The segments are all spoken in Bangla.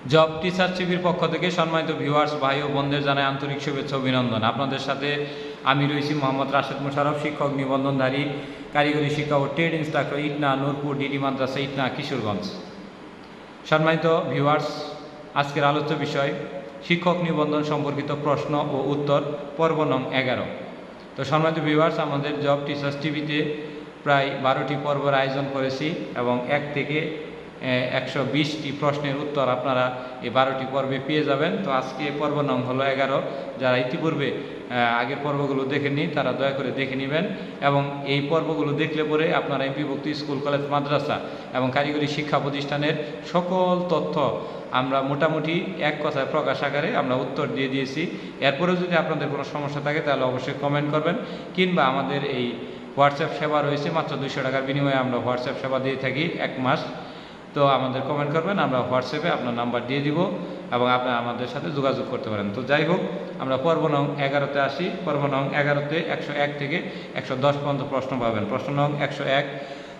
জব টিচার টিভির পক্ষ থেকে সম্মানিত ভিউয়ার্স ভাই ও বোনদের জানাই আন্তরিক শুভেচ্ছা অভিনন্দন। আপনাদের সাথে আমি রয়েছি মোহাম্মদ রাশেদ মোশারফ, শিক্ষক নিবন্ধনধারী, কারিগরি শিক্ষা ও trade instructor, Itna Nurpur DD মাদ্রাসা, ইটনা, কিশোরগঞ্জ। সম্মানিত ভিউয়ার্স, আজকের আলোচ্য বিষয় শিক্ষক নিবন্ধন সম্পর্কিত প্রশ্ন ও উত্তর, পর্ব নং 11। তো সম্মানিত ভিউয়ার্স, আমাদের জব টিচার্স টিভিতে প্রায় 12টি পর্বের আয়োজন করেছি এবং 1 থেকে 120টি প্রশ্নের উত্তর আপনারা এই 12টি পর্বে পেয়ে যাবেন। তো আজকে পর্ব নং হলো 11। যারা ইতিপূর্বে আগের পর্বগুলো দেখেননি তারা দয়া করে দেখে নেবেন এবং এই পর্বগুলো দেখলে পরে আপনারা এমপিভুক্ত স্কুল, কলেজ, মাদ্রাসা এবং কারিগরি শিক্ষা প্রতিষ্ঠানের সকল তথ্য আমরা মোটামুটি এক কথায় প্রকাশ আকারে আমরা উত্তর দিয়ে দিয়েছি। এরপরেও যদি আপনাদের কোনো সমস্যা থাকে তাহলে অবশ্যই কমেন্ট করবেন, কিংবা আমাদের এই হোয়াটসঅ্যাপ সেবা রয়েছে, মাত্র 200 টাকার বিনিময়ে আমরা হোয়াটসঅ্যাপ সেবা দিয়ে থাকি 1 মাস। তো আমাদের কমেন্ট করবেন, আমরা হোয়াটসঅ্যাপে আপনার নাম্বার দিয়ে দিব এবং আপনি আমাদের সাথে যোগাযোগ করতে পারেন। তো যাই হোক, আমরা পর্ব নং 11তে আসি। পর্ব নং 11তে 101 থেকে 110 পর্যন্ত প্রশ্ন পাবেন। প্রশ্ন নং 101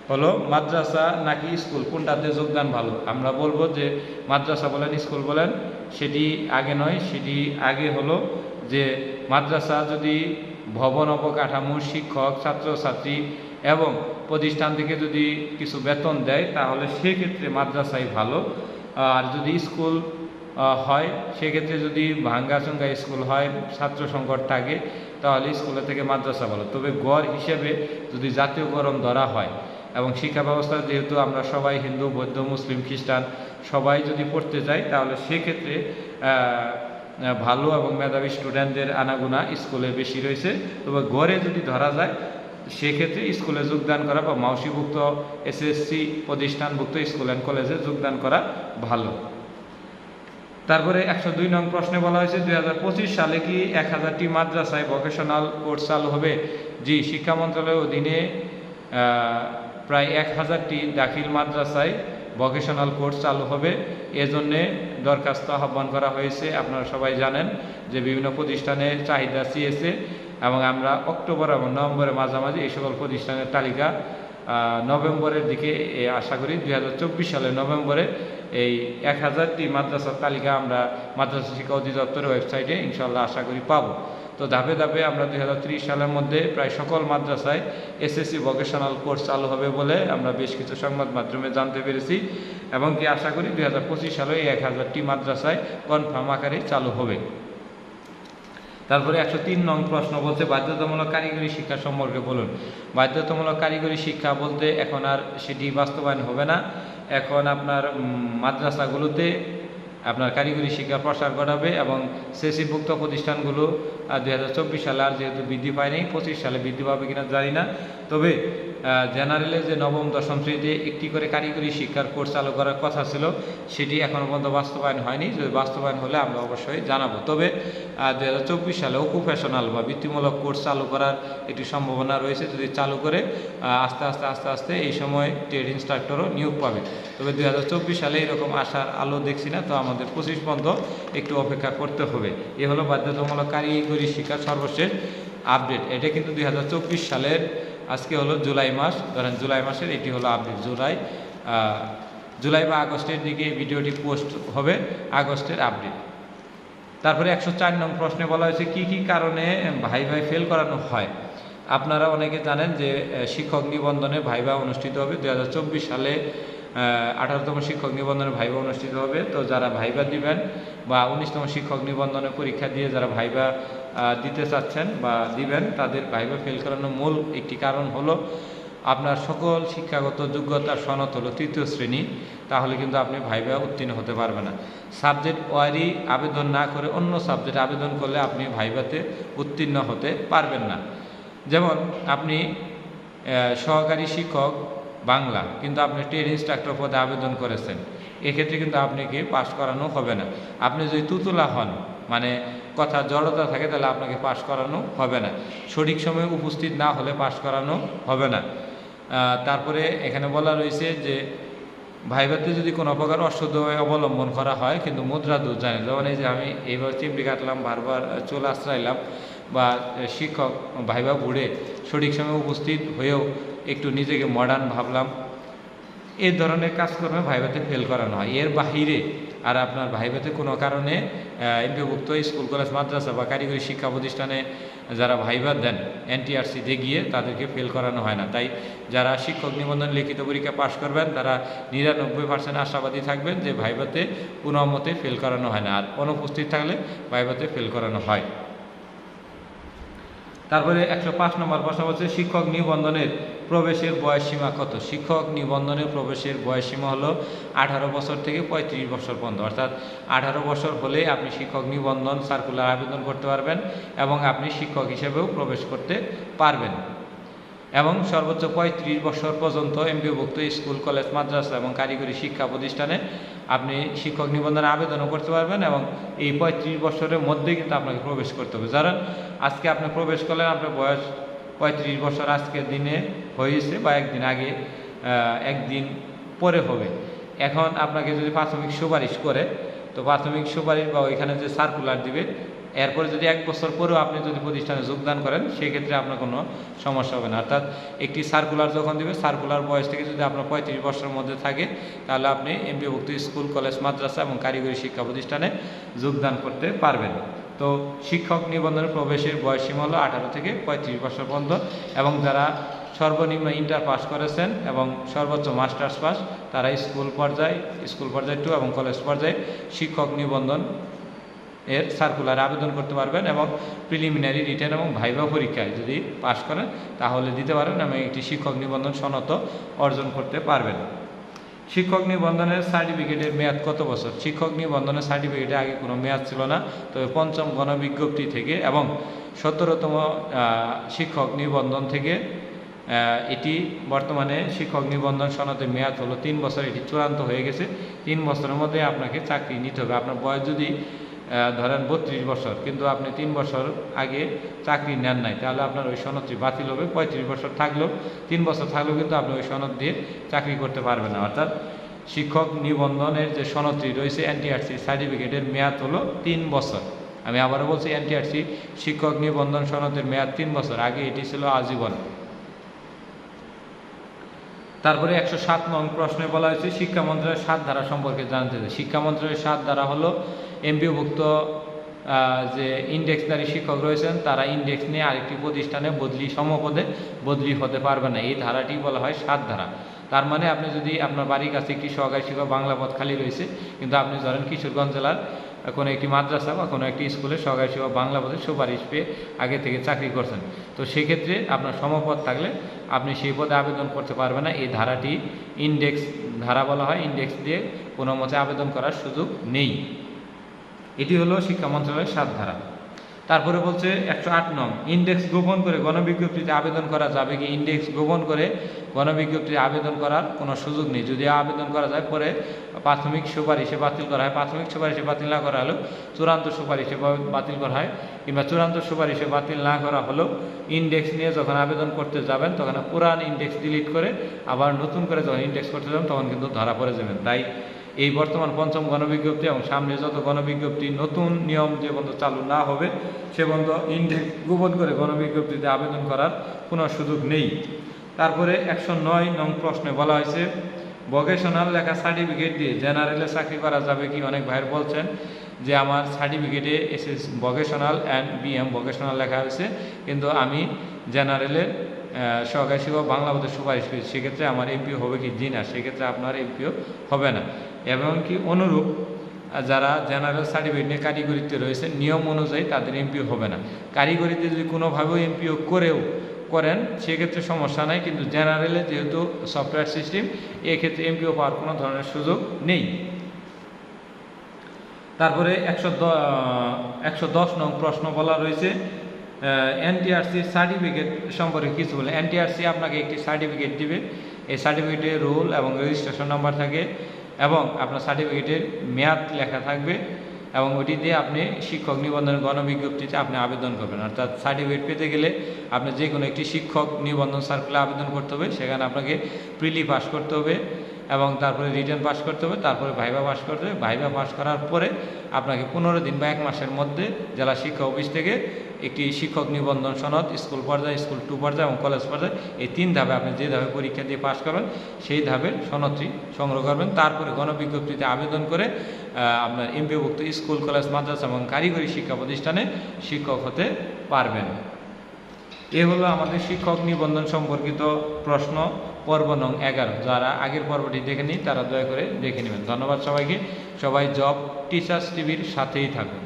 হলো, মাদ্রাসা নাকি স্কুল কোনটাতে যোগদান ভালো? আমরা বলবো যে মাদ্রাসা বলেন স্কুল বলেন সেটি আগে নয়, সেটি আগে হলো যে মাদ্রাসা যদি ভবন, অবকাঠামো, শিক্ষক, ছাত্রছাত্রী এবং প্রতিষ্ঠান থেকে যদি কিছু বেতন দেয় তাহলে সেক্ষেত্রে মাদ্রাসাই ভালো। আর যদি স্কুল হয় সেক্ষেত্রে যদি ভাঙ্গাচুঙ্গা স্কুল হয়, ছাত্র সংকট থাকে, তাহলে স্কুলের থেকে মাদ্রাসা ভালো। তবে গড় হিসেবে যদি জাতীয়করণ ধরা হয় এবং শিক্ষা ব্যবস্থা যেহেতু আমরা সবাই হিন্দু, বৌদ্ধ, মুসলিম, খ্রিস্টান সবাই যদি পড়তে যাই তাহলে সেক্ষেত্রে ভালো এবং মেধাবী স্টুডেন্টদের আনাগোনা স্কুলে বেশি রয়েছে। তবে গড়ে যদি ধরা যায় সেক্ষেত্রে স্কুলে যোগদান করা বা মাউসিভুক্ত এসএসসি প্রতিষ্ঠানভুক্ত স্কুল অ্যান্ড কলেজে যোগদান করা ভালো। তারপরে 102 নং প্রশ্নে বলা হয়েছে 2025 সালে কি 1000টি মাদ্রাসায় ভোকেশনাল কোর্স চালু হবে? জি, শিক্ষা মন্ত্রণালয়ের অধীনে প্রায় 1000টি দাখিল মাদ্রাসায় ভোকেশনাল কোর্স চালু হবে। এজন্যে দরখাস্ত আহ্বান করা হয়েছে। আপনারা সবাই জানেন যে বিভিন্ন প্রতিষ্ঠানের চাহিদা চেয়েছে এবং আমরা অক্টোবর এবং নভেম্বরের মাঝামাঝি এই সকল প্রতিষ্ঠানের তালিকা নভেম্বরের দিকে আশা করি 2024 সালের নভেম্বরে এই 1000টি মাদ্রাসার তালিকা আমরা মাদ্রাসা শিক্ষা অধিদপ্তরের ওয়েবসাইটে ইনশাল্লাহ আশা করি পাব। তো ধাপে ধাপে আমরা 2030 সালের মধ্যে প্রায় সকল মাদ্রাসায় এসএসসি ভোকেশনাল কোর্স চালু হবে বলে আমরা বেশ কিছু সংবাদ মাধ্যমে জানতে পেরেছি এবং কি আশা করি 2025 সালে এই 1000টি মাদ্রাসায় কনফার্ম আকারে চালু হবে। তারপরে 103 নং প্রশ্ন বলতে বাধ্যতামূলক কারিগরি শিক্ষা সম্পর্কে বলুন। বাধ্যতামূলক কারিগরি শিক্ষা বলতে এখন আর সেটি বাস্তবায়ন হবে না। এখন আপনার মাদ্রাসাগুলোতে আপনার কারিগরি শিক্ষার প্রসার ঘটাবে এবং সেসিভুক্ত প্রতিষ্ঠানগুলো 2024 সালে আর যেহেতু বৃদ্ধি পায়নি, 25 সালে বৃদ্ধি পাবে কিনা জানি না। তবে জেনারেলে যে নবম দশম শ্রেণীতে একটি করে কারিগরি শিক্ষার কোর্স চালু করার কথা ছিল সেটি এখনও পর্যন্ত বাস্তবায়ন হয়নি। যদি বাস্তবায়ন হলে আমরা অবশ্যই জানাবো। তবে 2024 সালে অকুপেশনাল বা বৃত্তিমূলক কোর্স চালু করার একটি সম্ভাবনা রয়েছে। যদি চালু করে আস্তে আস্তে এই সময় ট্রেড ইন্সট্রাক্টরও নিয়োগ পাবে। তবে 2024 সালে এরকম আশার আলো দেখছি না। তো আমাদের 25 পর্যন্ত একটু অপেক্ষা করতে হবে। এ হলো বাধ্যতামূলক কারিগরি শিক্ষার সর্বশেষ আপডেট। এটা কিন্তু 2024 সালের, আজকে হলো জুলাই মাস, ধরেন জুলাই মাসের এটি হলো আপডেট। জুলাই বা আগস্টের দিকে ভিডিওটি পোস্ট হবে, আগস্টের আপডেট। তারপরে 104 নং প্রশ্নে বলা হয়েছে কি কি কারণে ভাইভা ফেল করানো হয়। আপনারা অনেকে জানেন যে শিক্ষক নিবন্ধনে ভাইভা অনুষ্ঠিত হবে 2024 সালে 18তম শিক্ষক নিবন্ধনে ভাইভা অনুষ্ঠিত হবে। তো যারা ভাইভা দিবেন বা 19তম শিক্ষক নিবন্ধনে পরীক্ষা দিয়ে যারা ভাইভা দিতে চাচ্ছেন বা দিবেন, তাদের ভাইভা ফেল করানোর মূল একটি কারণ হলো আপনার সকল শিক্ষাগত যোগ্যতার সনদ হলো 3য় শ্রেণী, তাহলে কিন্তু আপনি ভাইভা উত্তীর্ণ হতে পারবেন না। সাবজেক্ট ওয়ারি আবেদন না করে অন্য সাবজেক্ট আবেদন করলে আপনি ভাইভাতে উত্তীর্ণ হতে পারবেন না। যেমন আপনি সহকারী শিক্ষক বাংলা, কিন্তু আপনি ট্রেড ইন্সট্রাক্টর পদে আবেদন করেছেন, এক্ষেত্রে কিন্তু আপনাকে পাস করানো হবে না। আপনি যদি তুতুলা হন, মানে কথা জড়তা থাকে, তাহলে আপনাকে পাস করানো হবে না। সঠিক সময়ে উপস্থিত না হলে পাস করানো হবে না। তারপরে এখানে বলা রয়েছে যে ভাইভাতে যদি কোনো প্রকার অসদয় অবলম্বন করা হয় কিন্তু মুদ্রা দোষ জানে, যেমন এই যে আমি এইভাবে চিমটি কাটলাম, বারবার চলে আশ্রাইলাম, বা শিক্ষক ভাইভা বুড়ে সঠিক সময়ে উপস্থিত হয়েও একটু নিজেকে মডার্ন ভাবলাম, এই ধরনের কাজকর্মে ভাইভাতে ফেল করানো হয়। এর বাহিরে আর আপনার ভাইভাতে কোনো কারণে এমপিওভুক্ত স্কুল কলেজ মাদ্রাসা বা কারিগরি শিক্ষা প্রতিষ্ঠানে যারা ভাইভা দেন এনটিআরসিতে গিয়ে তাদেরকে ফেল করানো হয় না। তাই যারা শিক্ষক নিবন্ধন লিখিত পরীক্ষা পাশ করবেন তারা 99% আশাবাদী থাকবেন যে ভাইভাতে কোনো মতে ফেল করানো হয় না, আর অনুপস্থিত থাকলে ভাইভাতে ফেল করানো হয়। তারপরে 105 নম্বর প্রশ্ন হচ্ছে শিক্ষক নিবন্ধনের প্রবেশের বয়সসীমা কত? শিক্ষক নিবন্ধনের প্রবেশের বয়সসীমা হলো 18 বছর থেকে 35 বছর পর্যন্ত, অর্থাৎ 18 বছর হলে আপনি শিক্ষক নিবন্ধন সার্কুলার আবেদন করতে পারবেন এবং আপনি শিক্ষক হিসেবেও প্রবেশ করতে পারবেন। এবং সর্বোচ্চ 35 বছর পর্যন্ত এমপিওভুক্ত স্কুল কলেজ মাদ্রাসা এবং কারিগরি শিক্ষা প্রতিষ্ঠানে আপনি শিক্ষক নিবন্ধনে আবেদনও করতে পারবেন এবং এই 35 বছরের মধ্যেই কিন্তু আপনাকে প্রবেশ করতে হবে। যারা আজকে আপনি প্রবেশ করলেন, আপনার বয়স 35 বছর আজকের দিনে হয়েছে বা একদিন আগে, একদিন পরে হবে। এখন আপনাকে যদি প্রাথমিক সুপারিশ করে, তো প্রাথমিক সুপারিশ বা ওইখানে যে সার্কুলার দিবে, এরপরে যদি 1 বছর পরেও আপনি যদি প্রতিষ্ঠানে যোগদান করেন সেক্ষেত্রে আপনার কোনো সমস্যা হবে না। অর্থাৎ একটি সার্কুলার যখন দিবে, সার্কুলার বয়স থেকে যদি আপনার 35 বছরের মধ্যে থাকে তাহলে আপনি এমপিওভুক্ত স্কুল কলেজ মাদ্রাসা এবং কারিগরি শিক্ষা প্রতিষ্ঠানে যোগদান করতে পারবেন। তো শিক্ষক নিবন্ধনের প্রবেশের বয়সসীমা হলো 18 থেকে 35 বছর পর্যন্ত এবং যারা সর্বনিম্ন ইন্টার পাস করেছেন এবং সর্বোচ্চ মাস্টার্স পাস তারা স্কুল পর্যায়ে 2 এবং কলেজ পর্যায়ে শিক্ষক নিবন্ধন এর সার্কুলার আবেদন করতে পারবেন এবং প্রিলিমিনারি, রিটেন এবং ভাইভা পরীক্ষায় যদি পাশ করেন তাহলে দিতে পারবেন এবং একটি শিক্ষক নিবন্ধন সনদ অর্জন করতে পারবেন। শিক্ষক নিবন্ধনের সার্টিফিকেটের মেয়াদ কত বছর? শিক্ষক নিবন্ধনের সার্টিফিকেটে আগে কোনো মেয়াদ ছিল না, তবে 5ম গণবিজ্ঞপ্তি থেকে এবং 17তম শিক্ষক নিবন্ধন থেকে এটি বর্তমানে শিক্ষক নিবন্ধন সনদের মেয়াদ হলো 3 বছর। এটি চূড়ান্ত হয়ে গেছে। 3 বছরের মধ্যে আপনাকে চাকরি নিতে হবে। আপনার বয়স যদি ধরেন 32 বছর কিন্তু আপনি 3 বছর আগে চাকরি নেন নাই, তাহলে আপনার ওই সনদটি বাতিল হবে। 35 বছর থাকলেও, 3 বছর থাকলেও কিন্তু আপনি ওই সনদ দিয়ে চাকরি করতে পারবেন না। অর্থাৎ শিক্ষক নিবন্ধনের যে সনদটি রয়েছে এনটিআরসি সার্টিফিকেটের মেয়াদ হলো 3 বছর। আমি আবারও বলছি, এনটিআরসি শিক্ষক নিবন্ধন সনদের মেয়াদ 3 বছর, আগে এটি ছিল আজীবন। তারপরে 107 নং প্রশ্নে বলা হয়েছে শিক্ষা মন্ত্রণালয়ের 7 ধারা সম্পর্কে জানতে চাই। শিক্ষা মন্ত্রণালয়ের 7 ধারা হলো এমপিওভুক্ত যে ইন্ডেক্সধারী শিক্ষক রয়েছেন তারা ইন্ডেক্স নিয়ে আরেকটি প্রতিষ্ঠানে সমপদে বদলি হতে পারবে না। এই ধারাটি বলা হয় 7 ধারা। তার মানে আপনি যদি আপনার বাড়ির কাছে একটি সহকারী শিক্ষক বাংলা পদ খালি রয়েছে, কিন্তু আপনি ধরেন কিশোরগঞ্জ জেলার কোনো একটি মাদ্রাসা বা কোনো একটি স্কুলে সহকারী শিক্ষক বাংলা পদে সুপারিশ পেয়ে আগে থেকে চাকরি করছেন, তো সেক্ষেত্রে আপনার সমপদ থাকলে আপনি সেই পদে আবেদন করতে পারবেন না। এই ধারাটি ইন্ডেক্স ধারা বলা হয়। ইন্ডেক্স দিয়ে কোনো মতে আবেদন করার সুযোগ নেই। এটি হলো শিক্ষা মন্ত্রণালয়ের 7 ধারা। তারপরে বলছে 108 নং ইন্ডেক্স গোপন করে গণবিজ্ঞপ্তিতে আবেদন করা যাবে কি? ইন্ডেক্স গোপন করে গণবিজ্ঞপ্তিতে আবেদন করার কোনো সুযোগ নেই। যদি আবেদন করা যায় পরে প্রাথমিক সুপারিশে বাতিল করা হয়, প্রাথমিক সুপারিশে বাতিল না করা হলেও চূড়ান্ত সুপারিশে বাতিল করা হয়, কিংবা চূড়ান্ত সুপারিশে বাতিল না করা হলেও ইন্ডেক্স নিয়ে যখন আবেদন করতে যাবেন তখন পুরান ইন্ডেক্স ডিলিট করে আবার নতুন করে যখন ইন্ডেক্স করতে যাবেন তখন কিন্তু ধরা পড়ে যাবেন। তাই এই বর্তমান 5ম গণবিজ্ঞপ্তি এবং সামনে যত গণবিজ্ঞপ্তি নতুন নিয়ম যে পর্যন্ত চালু না হবে সে পর্যন্ত ইন্ডেক্স গোপন করে গণবিজ্ঞপ্তিতে আবেদন করার কোনো সুযোগ নেই। তারপরে 109 নং প্রশ্নে বলা হয়েছে ভোকেশনাল লেখা সার্টিফিকেট দিয়ে জেনারেলে চাকরি করা যাবে কি? অনেক ভাইয়ের বলছেন যে আমার সার্টিফিকেটে SS vocational and BM vocational লেখা হয়েছে, কিন্তু আমি জেনারেলের সহকারী শিক্ষক বাংলা পদে সুপারিশ করেছি, সেক্ষেত্রে আমার এমপিও হবে কি? জি না, সেক্ষেত্রে আপনার এমপিও হবে না। এবং কি অনুরূপ যারা জেনারেল সার্টিফিকেট নিয়ে কারিগরিতে রয়েছে নিয়ম অনুযায়ী তাদের এমপিও হবে না। কারিগরিতে যদি কোনোভাবেও এমপিও করেন সেক্ষেত্রে সমস্যা নাই, কিন্তু জেনারেলে যেহেতু সফটওয়্যার সিস্টেম এক্ষেত্রে এমপিও পাওয়ার কোনো ধরনের সুযোগ নেই। তারপরে 110 নং প্রশ্ন বলা রয়েছে এনটিআরসি সার্টিফিকেট সম্পর্কে কিছু বলে। এনটিআরসি আপনাকে একটি সার্টিফিকেট দিবে, এই সার্টিফিকেটের রোল এবং রেজিস্ট্রেশন নাম্বার থাকে এবং আপনার সার্টিফিকেটের মেয়াদ লেখা থাকবে এবং ওটি দিয়ে আপনি শিক্ষক নিবন্ধনের গণবিজ্ঞপ্তিতে আপনি আবেদন করবেন। অর্থাৎ সার্টিফিকেট পেতে গেলে আপনি যে কোনো একটি শিক্ষক নিবন্ধন সার্কুলে আবেদন করতে হবে, সেখানে আপনাকে প্রিলি পাস করতে হবে এবং তারপরে রিটেন পাস করতে হবে, তারপরে ভাইভা পাস করতে হবে। ভাইভা পাস করার পরে আপনাকে 15 দিন বা 1 মাসের মধ্যে জেলা শিক্ষা অফিস থেকে একটি শিক্ষক নিবন্ধন সনদ স্কুল পর্যায়ে, স্কুল 2 পর্যায়ে এবং কলেজ পর্যায়ে, এই 3 ধাপে আপনি যে ধাপে পরীক্ষা দিয়ে পাস করবেন সেই ধাপের সনদটি সংগ্রহ করবেন। তারপরে গণবিজ্ঞপ্তিতে আবেদন করে আপনার এমপিওভুক্ত স্কুল, কলেজ, মাদ্রাসা এবং কারিগরি শিক্ষা প্রতিষ্ঠানে শিক্ষক হতে পারবেন। এ হলো আমাদের শিক্ষক নিবন্ধন সম্পর্কিত প্রশ্ন পর্ব নং 11। যারা আগের পর্বটি দেখেনি তারা দয়া করে দেখে নেবেন। ধন্যবাদ সবাইকে। সবাই জব টিচার্স টিভির সাথেই থাকুন।